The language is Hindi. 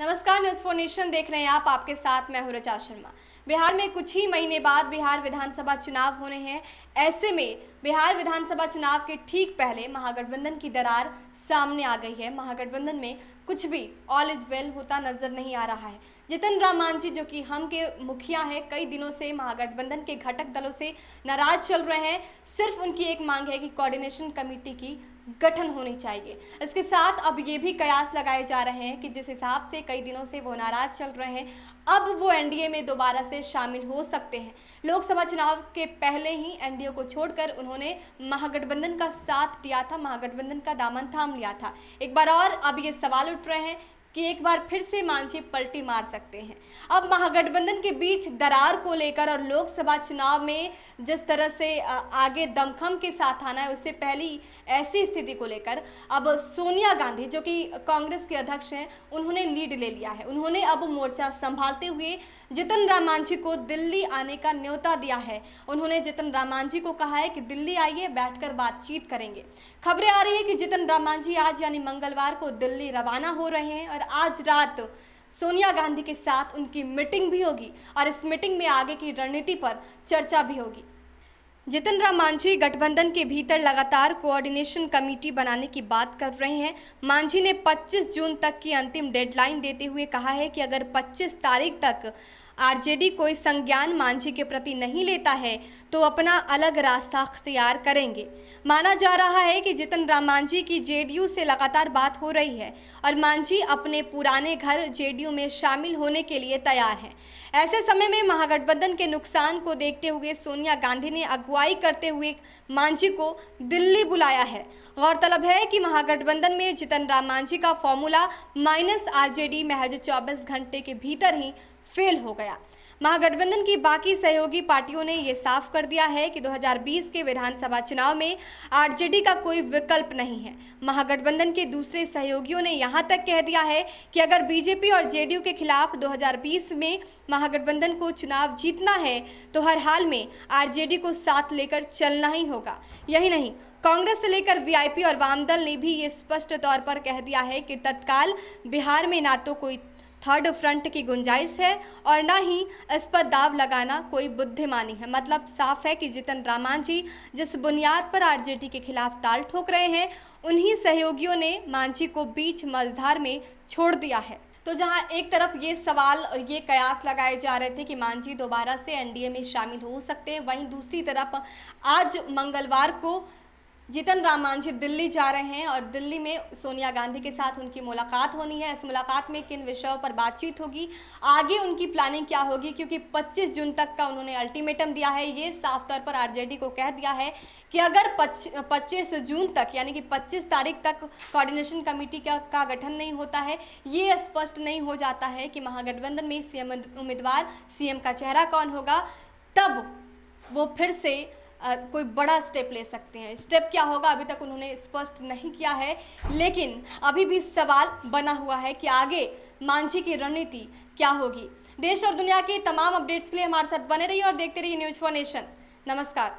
नमस्कार, न्यूज़ फॉर नेशन देख रहे हैं आप। आपके साथ मैं हूं ऋचा शर्मा। बिहार में कुछ ही महीने बाद बिहार विधानसभा चुनाव होने हैं। ऐसे में बिहार विधानसभा चुनाव के ठीक पहले महागठबंधन की दरार सामने आ गई है। महागठबंधन में कुछ भी ऑल इज वेल होता नजर नहीं आ रहा है। जितन राम मांझी जो कि हम के मुखिया हैं, कई दिनों से महागठबंधन के घटक दलों से नाराज चल रहे हैं। सिर्फ उनकी एक मांग है कि कोऑर्डिनेशन कमेटी की गठन होनी चाहिए। इसके साथ अब ये भी कयास लगाए जा रहे हैं कि जिस हिसाब से कई दिनों से वो नाराज चल रहे हैं, अब वो एनडीए में दोबारा से शामिल हो सकते हैं। लोकसभा चुनाव के पहले ही एनडीए को छोड़कर उन्होंने महागठबंधन का साथ दिया था, महागठबंधन का दामन थाम लिया था। एक बार और अब ये सवाल उठ रहे हैं कि एक बार फिर से मांझी पलटी मार सकते हैं। अब महागठबंधन के बीच दरार को लेकर और लोकसभा चुनाव में जिस तरह से आगे दमखम के साथ आना है, उससे पहली ऐसी स्थिति को लेकर अब सोनिया गांधी जो कि कांग्रेस के अध्यक्ष हैं, उन्होंने लीड ले लिया है। उन्होंने अब मोर्चा संभालते हुए जितन राम मांझी को दिल्ली आने का न्योता दिया है। उन्होंने जितन राम मांझी को कहा है कि दिल्ली आइए, बैठकर बातचीत करेंगे। खबरें आ रही है कि जितन राम मांझी आज यानी मंगलवार को दिल्ली रवाना हो रहे हैं और आज रात सोनिया गांधी के साथ उनकी मीटिंग भी होगी और इस मीटिंग में आगे की रणनीति पर चर्चा भी होगी। जितन राम मांझी गठबंधन के भीतर लगातार कोऑर्डिनेशन कमेटी बनाने की बात कर रहे हैं। मांझी ने 25 जून तक की अंतिम डेडलाइन देते हुए कहा है कि अगर 25 तारीख तक आरजेडी कोई संज्ञान मांझी के प्रति नहीं लेता है तो अपना अलग रास्ता अख्तियार करेंगे। माना जा रहा है कि जितन राम मांझी की जेडीयू से लगातार बात हो रही है और मांझी अपने पुराने घर जेडीयू में शामिल होने के लिए तैयार हैं। ऐसे समय में महागठबंधन के नुकसान को देखते हुए सोनिया गांधी ने अगुवाई करते हुए मांझी को दिल्ली बुलाया है। गौरतलब है कि महागठबंधन में जितन राम मांझी का फॉर्मूला माइनस आरजेडी महज 24 घंटे के भीतर ही फेल हो गया। महागठबंधन की बाकी सहयोगी पार्टियों ने ये साफ कर दिया है कि 2020 के विधानसभा चुनाव में आरजेडी का कोई विकल्प नहीं है। महागठबंधन के दूसरे सहयोगियों ने यहां तक कह दिया है कि अगर बीजेपी और जेडीयू के खिलाफ 2020 में महागठबंधन को चुनाव जीतना है तो हर हाल में आरजेडी को साथ लेकर चलना ही होगा। यही नहीं, कांग्रेस से लेकर वीआईपी और वामदल ने भी ये स्पष्ट तौर पर कह दिया है कि तत्काल बिहार में ना तो कोई थर्ड फ्रंट की गुंजाइश है और ना ही इस पर दाव लगाना कोई बुद्धिमानी है। मतलब साफ है कि जितन राम मांझी जिस बुनियाद पर आरजेडी के खिलाफ ताल ठोक रहे हैं, उन्हीं सहयोगियों ने मांझी को बीच मझधार में छोड़ दिया है। तो जहां एक तरफ ये सवाल और ये कयास लगाए जा रहे थे कि मांझी दोबारा से एनडीए में शामिल हो सकते हैं, वहीं दूसरी तरफ आज मंगलवार को जितन राम मांझी दिल्ली जा रहे हैं और दिल्ली में सोनिया गांधी के साथ उनकी मुलाकात होनी है। इस मुलाकात में किन विषयों पर बातचीत होगी, आगे उनकी प्लानिंग क्या होगी, क्योंकि 25 जून तक का उन्होंने अल्टीमेटम दिया है। ये साफ तौर पर आरजेडी को कह दिया है कि अगर 25 जून तक यानी कि 25 तारीख तक कोऑर्डिनेशन कमेटी का गठन नहीं होता है, ये स्पष्ट नहीं हो जाता है कि महागठबंधन में सीएम उम्मीदवार, सीएम का चेहरा कौन होगा, तब वो फिर से कोई बड़ा स्टेप ले सकते हैं। स्टेप क्या होगा अभी तक उन्होंने स्पष्ट नहीं किया है, लेकिन अभी भी सवाल बना हुआ है कि आगे मांझी की रणनीति क्या होगी। देश और दुनिया की तमाम अपडेट्स के लिए हमारे साथ बने रहिए और देखते रहिए न्यूज़ फॉर नेशन। नमस्कार।